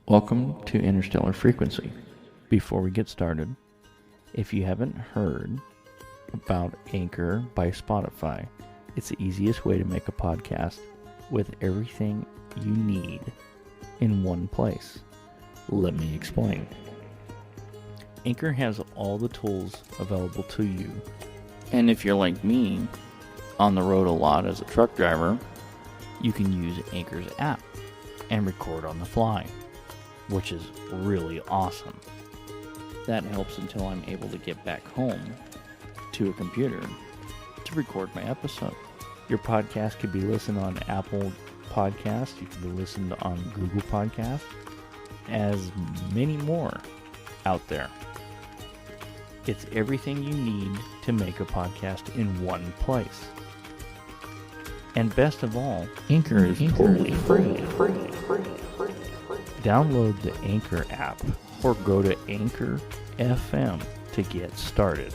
Welcome to Interstellar Frequency. Before we get started, if you haven't heard about Anchor by Spotify, it's the easiest way to make a podcast with everything you need in one place. Let me explain. Anchor has all the tools available to you. And if you're like me, on the road a lot as a truck driver, you can use Anchor's app and record on the fly, which is really awesome. That helps until I'm able to get back home to a computer to record my episode. Your podcast could be listened on Apple Podcasts, you can be listened on Google Podcasts, as many more out there. It's everything you need to make a podcast in one place. And best of all, Anchor is totally free. Download the Anchor app or go to Anchor FM to get started.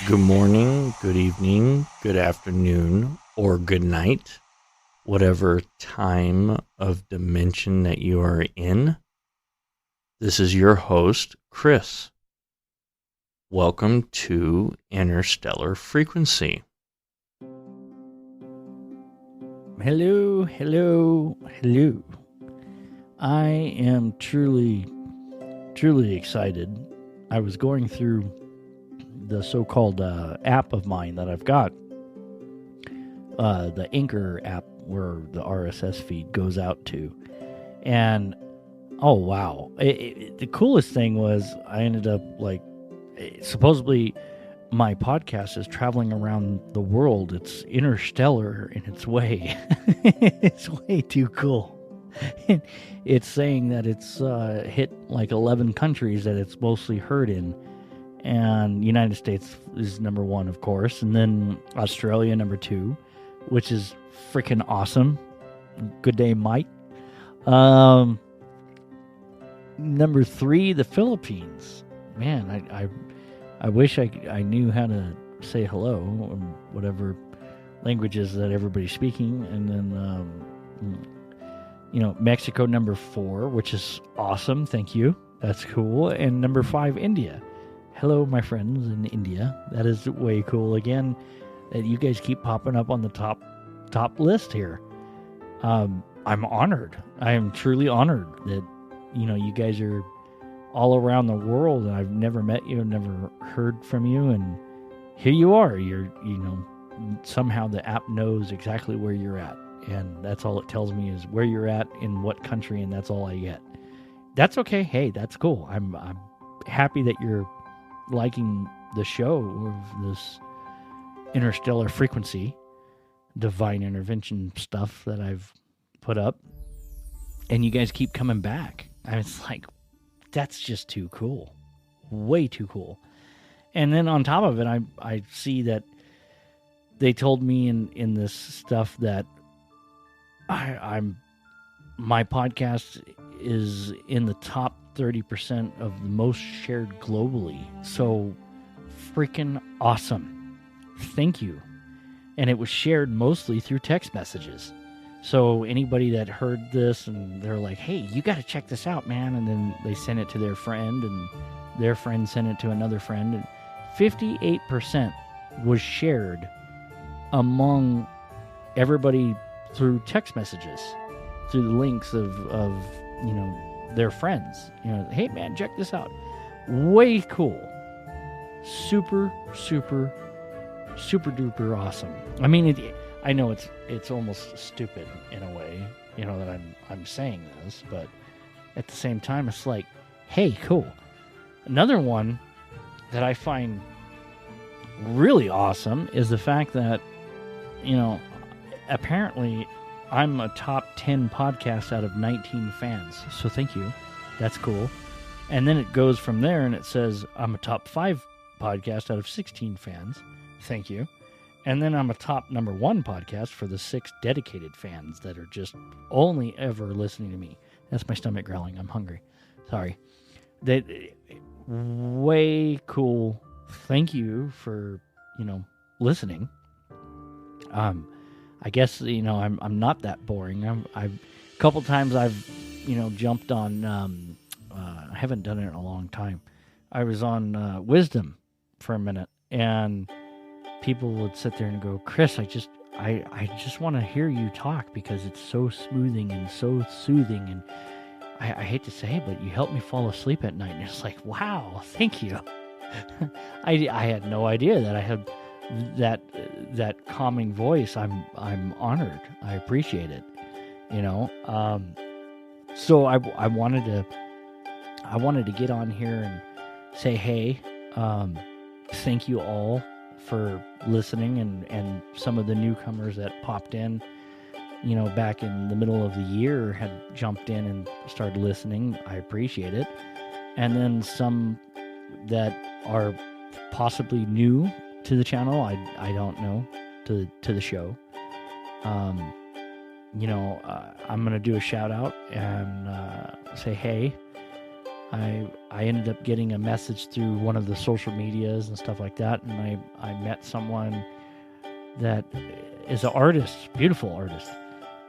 Good morning, good evening, good afternoon, or good night, whatever time of dimension that you are in. This is your host, Chris. Welcome to Interstellar Frequency. Hello. I am truly excited. I was going through the so-called app of mine that I've got, the Anchor app where the RSS feed goes out to, and oh wow, the coolest thing was I ended up supposedly my podcast is traveling around the world. It's interstellar in its way. It's way too cool. It's saying that it's hit like 11 countries that it's mostly heard in. And United States is number one, of course, and then Australia number two, which is freaking awesome. Good day, Mike. Number three, the Philippines. Man, I wish I knew how to say hello, or whatever languages that everybody's speaking. And then, Mexico number four, which is awesome. Thank you. That's cool. And number five, India. Hello, my friends in India. That is way cool. Again, that you guys keep popping up on the top list here. I'm honored. I am truly honored that, you guys are all around the world, and I've never met you, never heard from you, and here you are. You're, somehow the app knows exactly where you're at, and that's all it tells me is where you're at, in what country, and that's all I get. That's okay. Hey, that's cool. I'm happy that you're liking the show of this Interstellar Frequency divine intervention stuff that I've put up, and you guys keep coming back. It's like, that's just too cool, way too cool. And then on top of it, I see that they told me in this stuff that I'm my podcast is in the top 30% of the most shared globally. So freaking awesome. Thank you. And it was shared mostly through text messages. So anybody that heard this and they're like, hey, you got to check this out, man. And then they sent it to their friend and their friend sent it to another friend. And 58% was shared among everybody through text messages, through the links of their friends. Hey, man, check this out. Way cool. Super, super, super duper awesome. I mean, I know it's almost stupid in a way, that I'm saying this, but at the same time, it's like, hey, cool. Another one that I find really awesome is the fact that, apparently I'm a top 10 podcast out of 19 fans. So thank you. That's cool. And then it goes from there and it says I'm a top 5 podcast out of 16 fans. Thank you. And then I'm a top number 1 podcast for the 6 dedicated fans that are just only ever listening to me. That's my stomach growling. I'm hungry. Sorry. Way cool. Thank you for, listening. I guess, I'm not that boring. A couple times I've, jumped on, I haven't done it in a long time. I was on Wisdom for a minute and people would sit there and go, Chris, I just want to hear you talk because it's so smoothing and so soothing. And I hate to say it, but you help me fall asleep at night. And it's like, wow, thank you. I had no idea that I had that calming voice. I'm honored. I appreciate it. So I wanted to get on here and say, hey, thank you all for listening and some of the newcomers that popped in, back in the middle of the year had jumped in and started listening. I appreciate it. And then some that are possibly new to the channel, I don't know, to the show. I'm going to do a shout out and say, hey, I ended up getting a message through one of the social medias and stuff like that, and I met someone that is an artist, beautiful artist,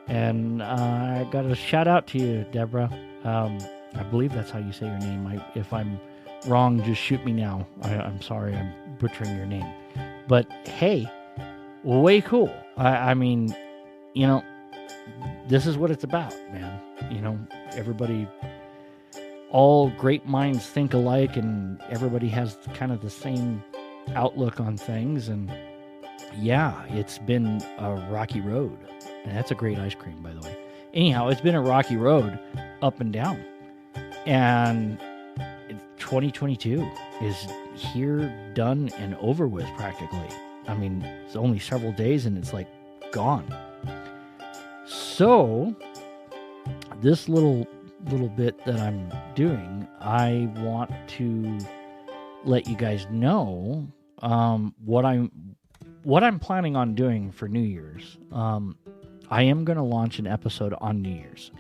and I got a shout out to you, Deborah. I believe that's how you say your name. If I'm wrong, just shoot me now. I'm sorry, I'm butchering your name. But hey, way cool. I mean, this is what it's about, man. Everybody, all great minds think alike, and everybody has kind of the same outlook on things. And yeah, it's been a rocky road. And that's a great ice cream, by the way. Anyhow, it's been a rocky road up and down. And 2022 is here, done, and over with practically. I mean, it's only several days and it's like gone. So this little bit that I'm doing, I want to let you guys know what I'm planning on doing for New Year's. I am going to launch an episode on New Year's.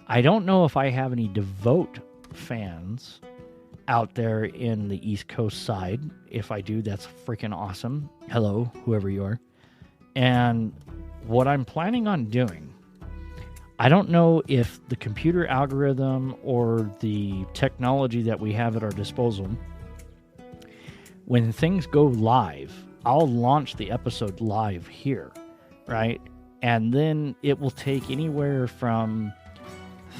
I don't know if I have any devote fans out there in the East Coast side. If I do, that's freaking awesome. Hello, whoever you are. And what I'm planning on doing, I don't know if the computer algorithm or the technology that we have at our disposal, when things go live, I'll launch the episode live here, right? And then it will take anywhere from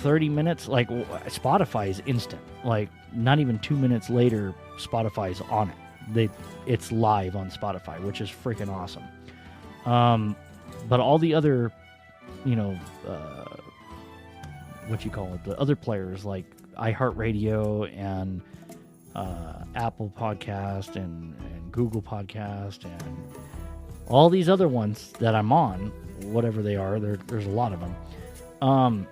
30 minutes, like Spotify is instant. Like not even 2 minutes later, Spotify's on it. It's live on Spotify, which is freaking awesome. But all the other, the other players like iHeartRadio and Apple Podcast and Google Podcast and all these other ones that I'm on, whatever they are, there's a lot of them.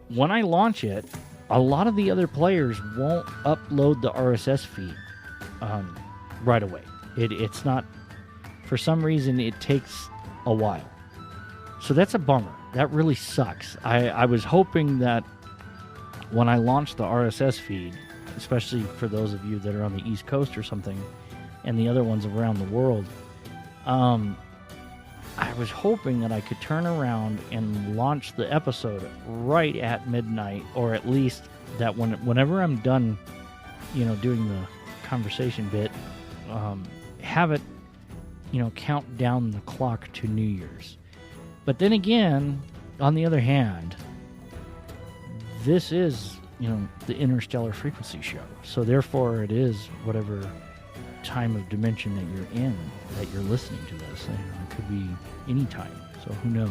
When I launch it, a lot of the other players won't upload the RSS feed right away. It's not, for some reason, it takes a while. So that's a bummer. that really sucks. I was hoping that when I launched the RSS feed, especially for those of you that are on the East Coast or something, and the other ones around the world, I was hoping that I could turn around and launch the episode right at midnight, or at least that whenever I'm done, doing the conversation bit, have it, count down the clock to New Year's. But then again, on the other hand, this is, the Interstellar Frequency show. So therefore it is whatever time of dimension that you're in, that you're listening to this. It could be any time. So who knows?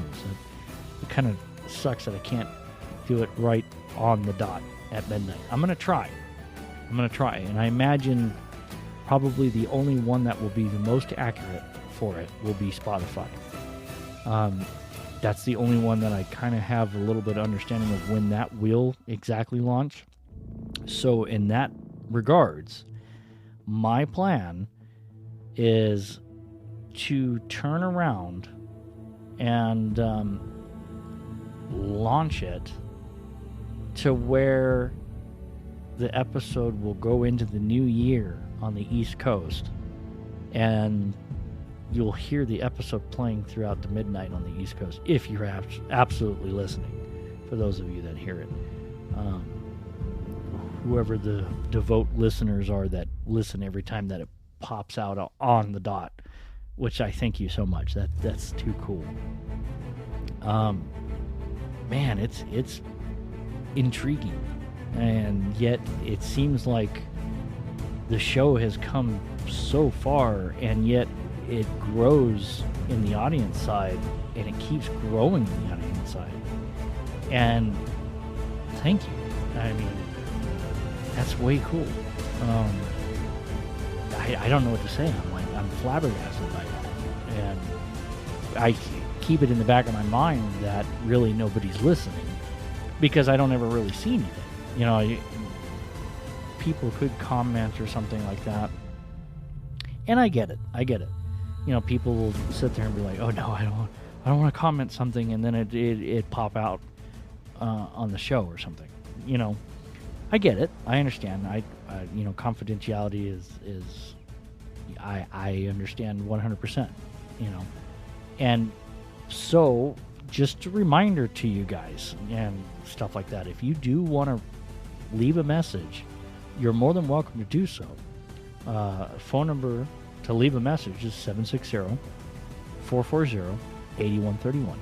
It kind of sucks that I can't do it right on the dot at midnight. I'm going to try. And I imagine probably the only one that will be the most accurate for it will be Spotify. That's the only one that I kind of have a little bit of understanding of when that will exactly launch. So in that regards, my plan is to turn around and launch it to where the episode will go into the new year on the East Coast, and you'll hear the episode playing throughout the midnight on the East Coast if you're absolutely listening, for those of you that hear it. Whoever the devout listeners are that listen every time that it pops out on the dot, which I thank you so much. That's too cool. Man, it's intriguing, and yet it seems like the show has come so far, and yet it grows in the audience side, and it keeps growing in the audience side. And thank you. I mean, that's way cool. I don't know what to say. I'm flabbergasted by that. And I keep it in the back of my mind that really nobody's listening, because I don't ever really see anything. People could comment or something like that. And I get it. People will sit there and be like, "Oh no, I don't want to comment something," and then it pop out on the show or something. I get it. I understand. Confidentiality is I understand 100%. And so just a reminder to you guys and stuff like that. If you do want to leave a message, you're more than welcome to do so. Phone number to leave a message is 760-440-8131.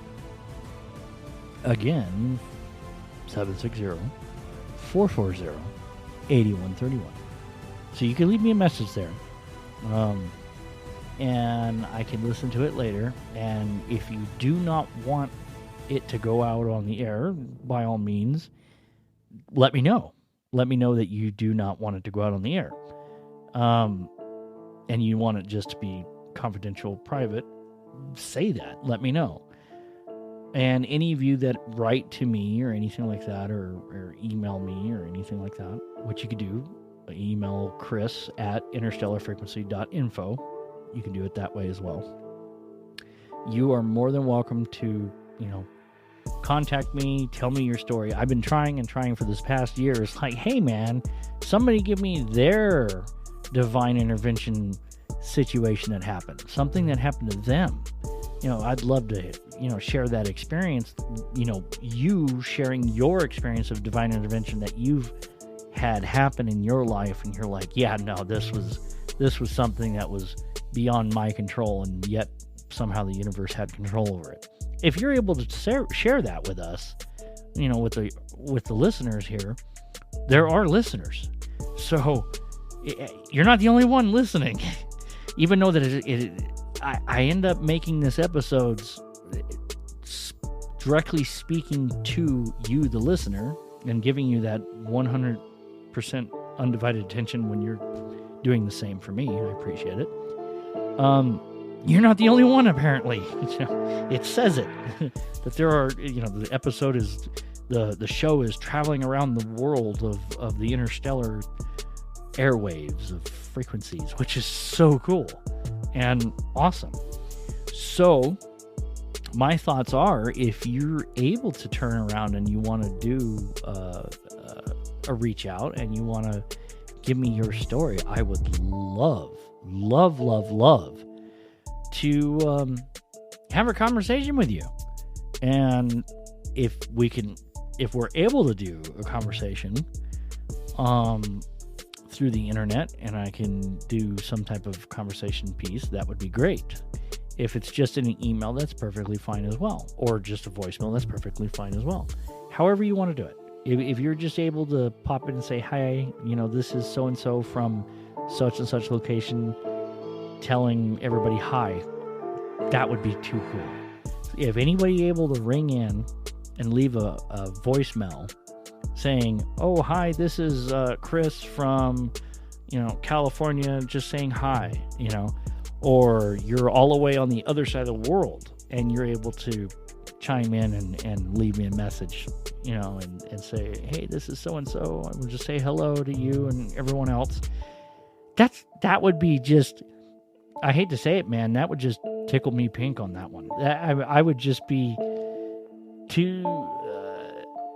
Again, 760-440-8131. So you can leave me a message there. And I can listen to it later. And if you do not want it to go out on the air, by all means, let me know. Let me know that you do not want it to go out on the air. And you want it just to be confidential, private, say that. Let me know. And any of you that write to me or anything like that, or email me or anything like that, what you could do, email chris@interstellarfrequency.info. You can do it that way as well. You are more than welcome to, contact me, tell me your story. I've been trying for this past year. It's like, hey man, somebody give me their divine intervention situation that happened. Something that happened to them. I'd love to, share that experience. You sharing your experience of divine intervention that you've had happen in your life, and you're like, yeah, no, this was something that was beyond my control, and yet somehow the universe had control over it. If you're able to share that with us, with the listeners here, there are listeners. So you're not the only one listening. Even though that I end up making this episodes directly speaking to you, the listener, and giving you that 100% undivided attention when you're doing the same for me. I appreciate it. You're not the only one, apparently. It says it that there are. The episode is the show is traveling around the world of the interstellar airwaves of frequencies, which is so cool and awesome. So my thoughts are, if you're able to turn around and you want to do a reach out and you want to give me your story, I would love to have a conversation with you. And if we're able to do a conversation through the internet, and I can do some type of conversation piece, that would be great. If it's just in an email, that's perfectly fine as well. Or just a voicemail, that's perfectly fine as well. However you want to do it. If you're just able to pop in and say, hi, this is so-and-so from such and such location, telling everybody hi, that would be too cool. If anybody able to ring in and leave a voicemail saying, oh, hi, this is Chris from, California, just saying hi, or you're all the way on the other side of the world and you're able to chime in and leave me a message, and say, hey, this is so-and-so. I will just say hello to you and everyone else. That would be just, I hate to say it, man, that would just tickle me pink on that one. I would just be too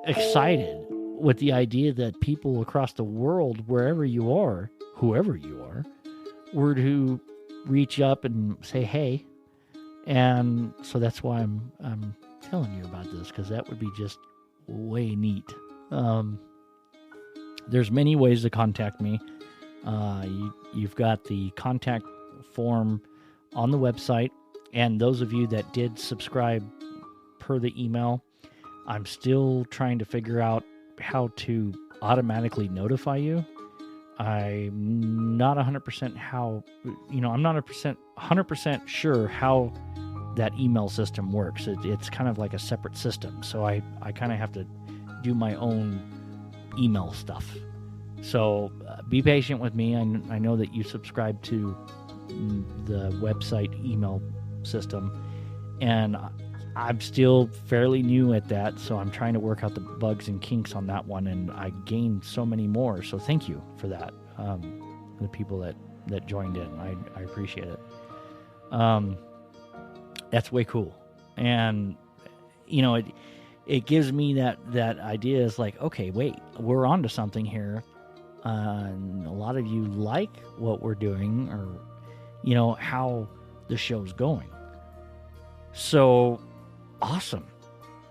excited with the idea that people across the world, wherever you are, whoever you are, were to reach up and say, hey. And so that's why I'm telling you about this, because that would be just way neat. There's many ways to contact me. You've got the contact form on the website, and those of you that did subscribe per the email, I'm still trying to figure out how to automatically notify you. I'm not 100% how, I'm not 100% sure how that email system works. It's kind of like a separate system. So I kind of have to do my own email stuff. So be patient with me. I know that you subscribe to the website email system, and I'm still fairly new at that, so I'm trying to work out the bugs and kinks on that one, and I gained so many more, so thank you for that, the people that joined in. I appreciate it. That's way cool. And, it gives me that idea. Is like, okay, wait, we're onto something here. And a lot of you like what we're doing, or, how the show's going. So awesome,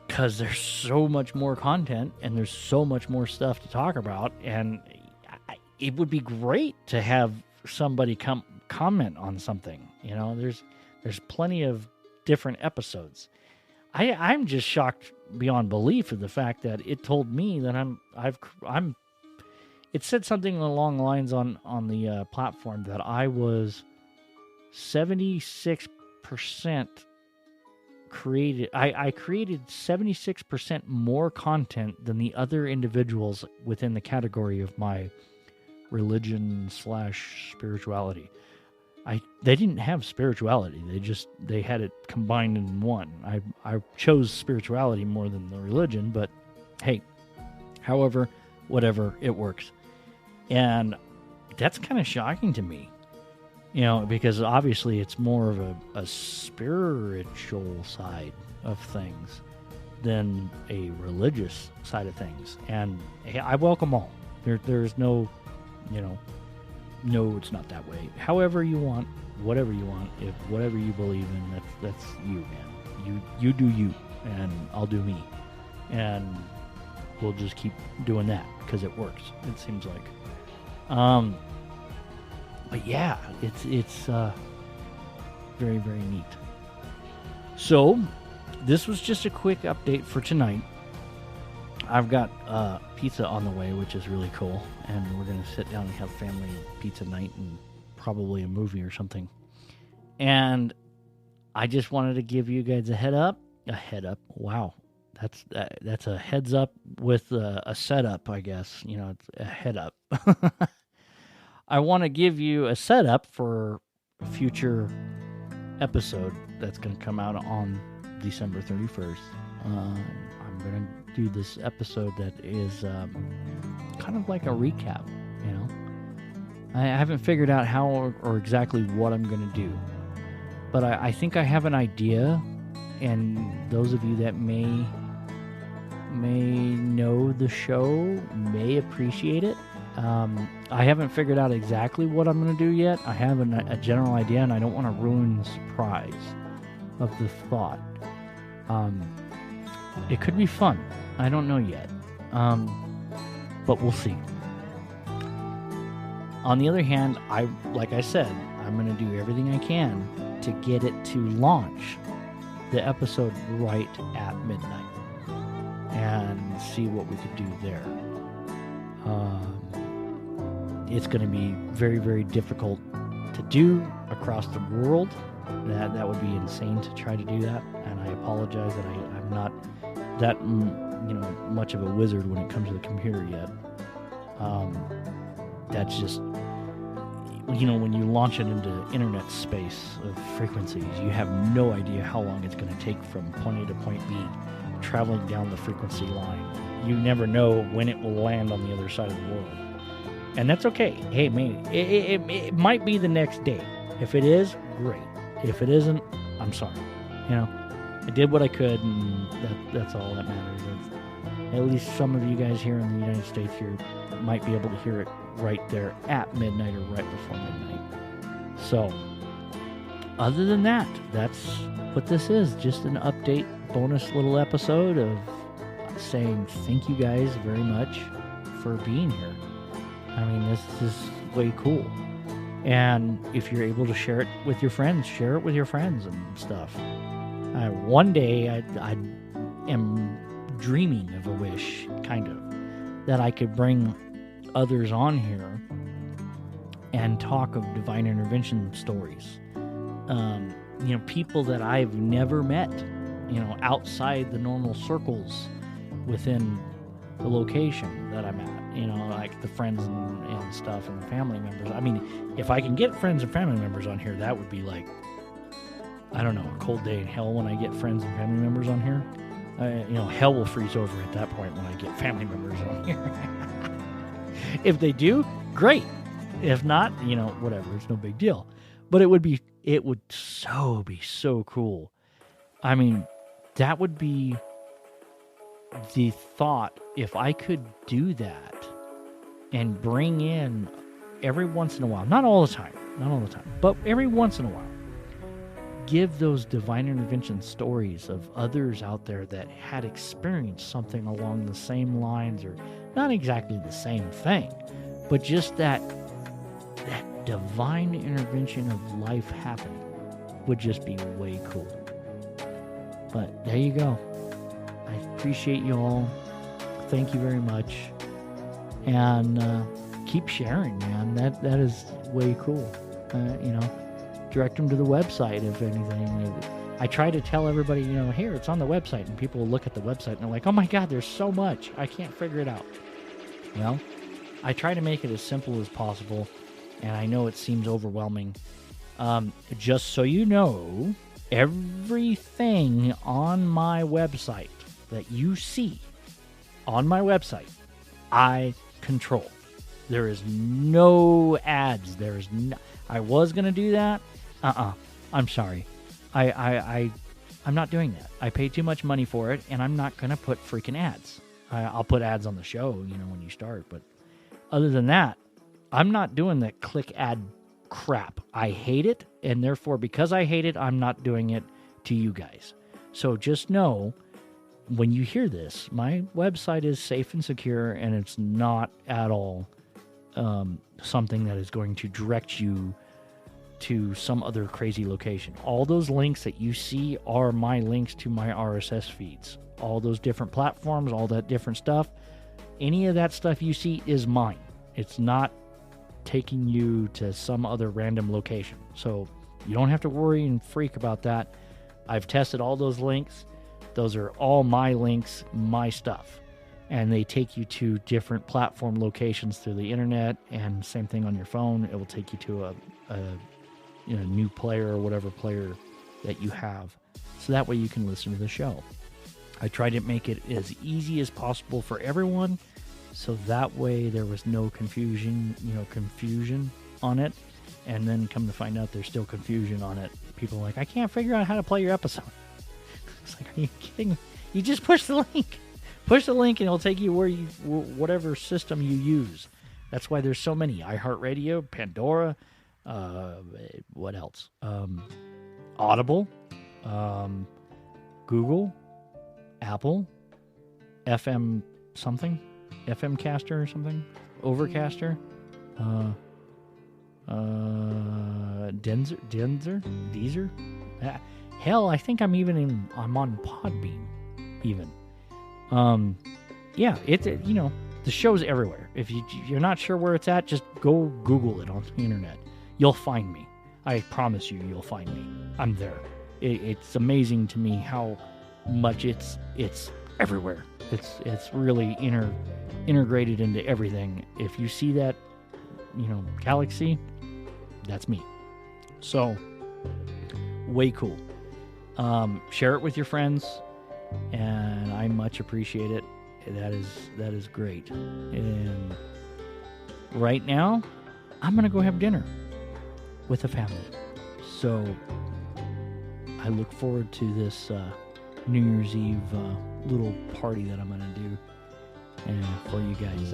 because there's so much more content and there's so much more stuff to talk about, and it would be great to have somebody comment on something. There's plenty of different episodes. I'm just shocked beyond belief of the fact that it told me that it said something along the lines on the platform that I was 76% created. I created 76% more content than the other individuals within the category of my religion / spirituality. They didn't have spirituality. They had it combined in one. I chose spirituality more than the religion, but hey, however, whatever, it works. And that's kind of shocking to me, because obviously it's more of a spiritual side of things than a religious side of things. And hey, I welcome all. There's no, no, it's not that way. However you want, whatever you want, if whatever you believe in, that's you, man. You do you, and I'll do me. And we'll just keep doing that because it works, it seems like. But yeah, it's very, very neat. So this was just a quick update for tonight. I've got pizza on the way, which is really cool, and we're gonna sit down and have family pizza night and probably a movie or something. And I just wanted to give you guys a head up. Wow, that's a heads up with a setup, I guess. It's a head up. I want to give you a setup for a future episode that's going to come out on December 31st. I'm going to do this episode that is kind of like a recap, I haven't figured out how or exactly what I'm going to do. But I think I have an idea, and those of you that may know the show may appreciate it. I haven't figured out exactly what I'm going to do yet. I have a general idea, and I don't want to ruin the surprise of the thought. It could be fun. I don't know yet. But we'll see. On the other hand, like I said, I'm going to do everything I can to get it to launch the episode right at midnight and see what we could do there. It's going to be very, very difficult to do across the world. That would be insane to try to do that, and I apologize that I'm not that much of a wizard when it comes to the computer yet. That's just, when you launch it into internet space of frequencies, you have no idea how long it's going to take from point A to point B, traveling down the frequency line. You never know when it will land on the other side of the world. And that's okay. Hey, man, it might be the next day. If it is, great. If it isn't, I'm sorry. I did what I could, and that's all that matters. At least some of you guys here in the United States here might be able to hear it right there at midnight or right before midnight. So, other than that, that's what this is. Just an update, bonus little episode of saying thank you guys very much for being here. I mean, this is way cool. And if you're able to share it with your friends, share it with your friends and stuff. One day, I am dreaming of a wish, kind of, that I could bring others on here and talk of divine intervention stories. People that I've never met, outside the normal circles within the location that I'm at, like the friends and stuff and family members. I mean, if I can get friends and family members on here, that would be like, I don't know, a cold day in hell when I get friends and family members on here. Hell will freeze over at that point when I get family members on here. If they do, great. If not, whatever, it's no big deal. But it would be so cool. I mean, that would be the thought, if I could do that and bring in every once in a while, not all the time, but every once in a while, give those divine intervention stories of others out there that had experienced something along the same lines, or not exactly the same thing, but just that divine intervention of life happening would just be way cool. But there you go. I appreciate you all. Thank you very much. And keep sharing, man. That is way cool. Direct them to the website, if anything. I try to tell everybody, here, it's on the website. And people will look at the website and they're like, oh my God, there's so much. I can't figure it out. Well, I try to make it as simple as possible. And I know it seems overwhelming. Just so you know, everything on my website that you see on my website, I control. There is no ads. I was going to do that. I'm sorry. I'm not doing that. I pay too much money for it, and I'm not going to put freaking ads. I'll put ads on the show, when you start. But other than that, I'm not doing that click ad crap. I hate it, and therefore, because I hate it, I'm not doing it to you guys. So just know, when you hear this, my website is safe and secure, and it's not at all something that is going to direct you to some other crazy location. All those links that you see are my links to my RSS feeds. All those different platforms, all that different stuff, any of that stuff you see is mine. It's not taking you to some other random location. So you don't have to worry and freak about that. I've tested all those links. Those are all my links, my stuff. And they take you to different platform locations through the internet, and same thing on your phone. It will take you to a new player or whatever player that you have. So that way you can listen to the show. I tried to make it as easy as possible for everyone, so that way there was no confusion on it. And then come to find out there's still confusion on it. People are like, I can't figure out how to play your episode. It's like, are you kidding me? You just push the link. Push the link and it'll take you whatever system you use. That's why there's so many. iHeartRadio, Pandora, what else? Audible, Google, Apple, FM something, FM Caster or something, Overcaster, Deezer. Hell, I think I'm on Podbean, even. Yeah, the show's everywhere. If you're not sure where it's at, just go Google it on the internet. You'll find me. I promise you'll find me. I'm there. It's amazing to me how much it's everywhere. It's really integrated into everything. If you see that, galaxy, that's me. So, way cool. Share it with your friends, and I much appreciate it. That is great. And right now, I'm gonna go have dinner with the family. So I look forward to this New Year's Eve little party that I'm gonna do for you guys.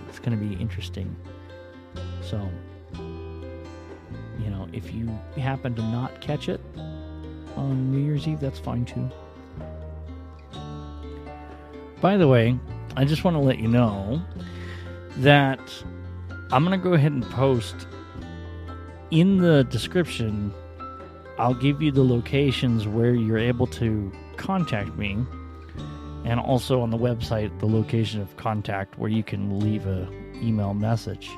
It's gonna be interesting. So, if you happen to not catch it on New Year's Eve, that's fine too. By the way, I just want to let you know that I'm going to go ahead and post in the description. I'll give you the locations where you're able to contact me, and also on the website, the location of contact where you can leave a email message.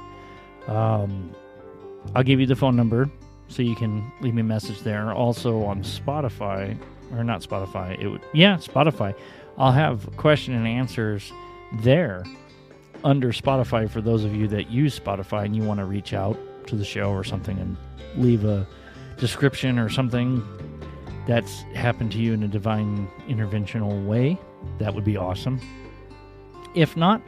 I'll give you the phone number so you can leave me a message there. Also on Spotify, or not Spotify, Spotify. I'll have question and answers there under Spotify for those of you that use Spotify and you want to reach out to the show or something and leave a description or something that's happened to you in a divine interventional way. That would be awesome. If not,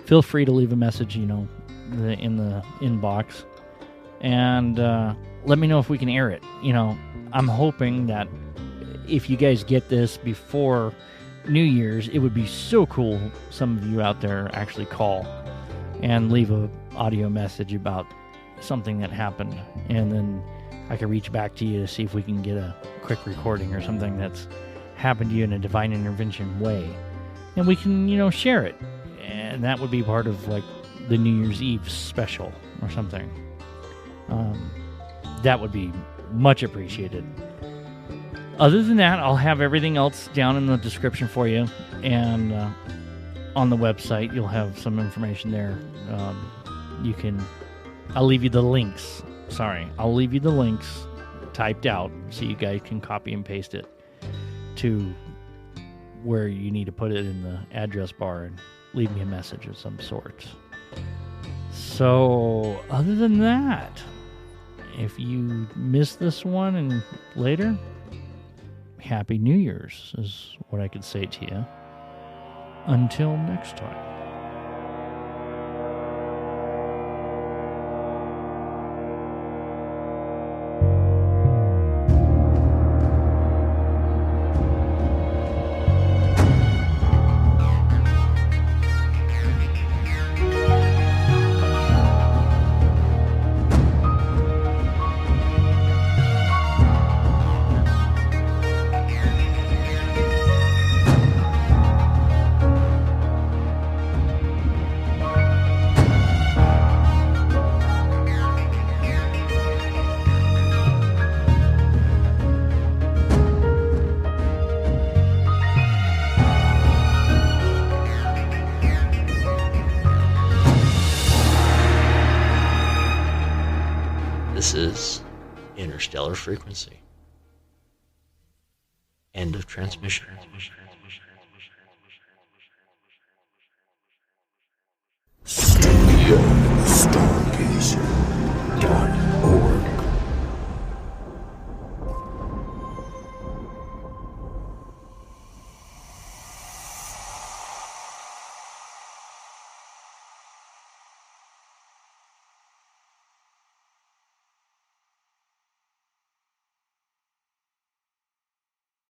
feel free to leave a message, in the inbox, and let me know if we can air it. I'm hoping that if you guys get this before New Year's, it would be so cool some of you out there actually call and leave a audio message about something that happened, and then I can reach back to you to see if we can get a quick recording or something that's happened to you in a divine intervention way, and we can share it, and that would be part of like the New Year's Eve special or something. That would be much appreciated. Other than that, I'll have everything else down in the description for you, and on the website you'll have some information there. I'll leave you the links. I'll leave you the links typed out so you guys can copy and paste it to where you need to put it in the address bar and leave me a message of some sort. So, other than that, if you missed this one and later, Happy New Year's is what I could say to you. Until next time. This is Interstellar Frequency. End of transmission. Studio Stargazer.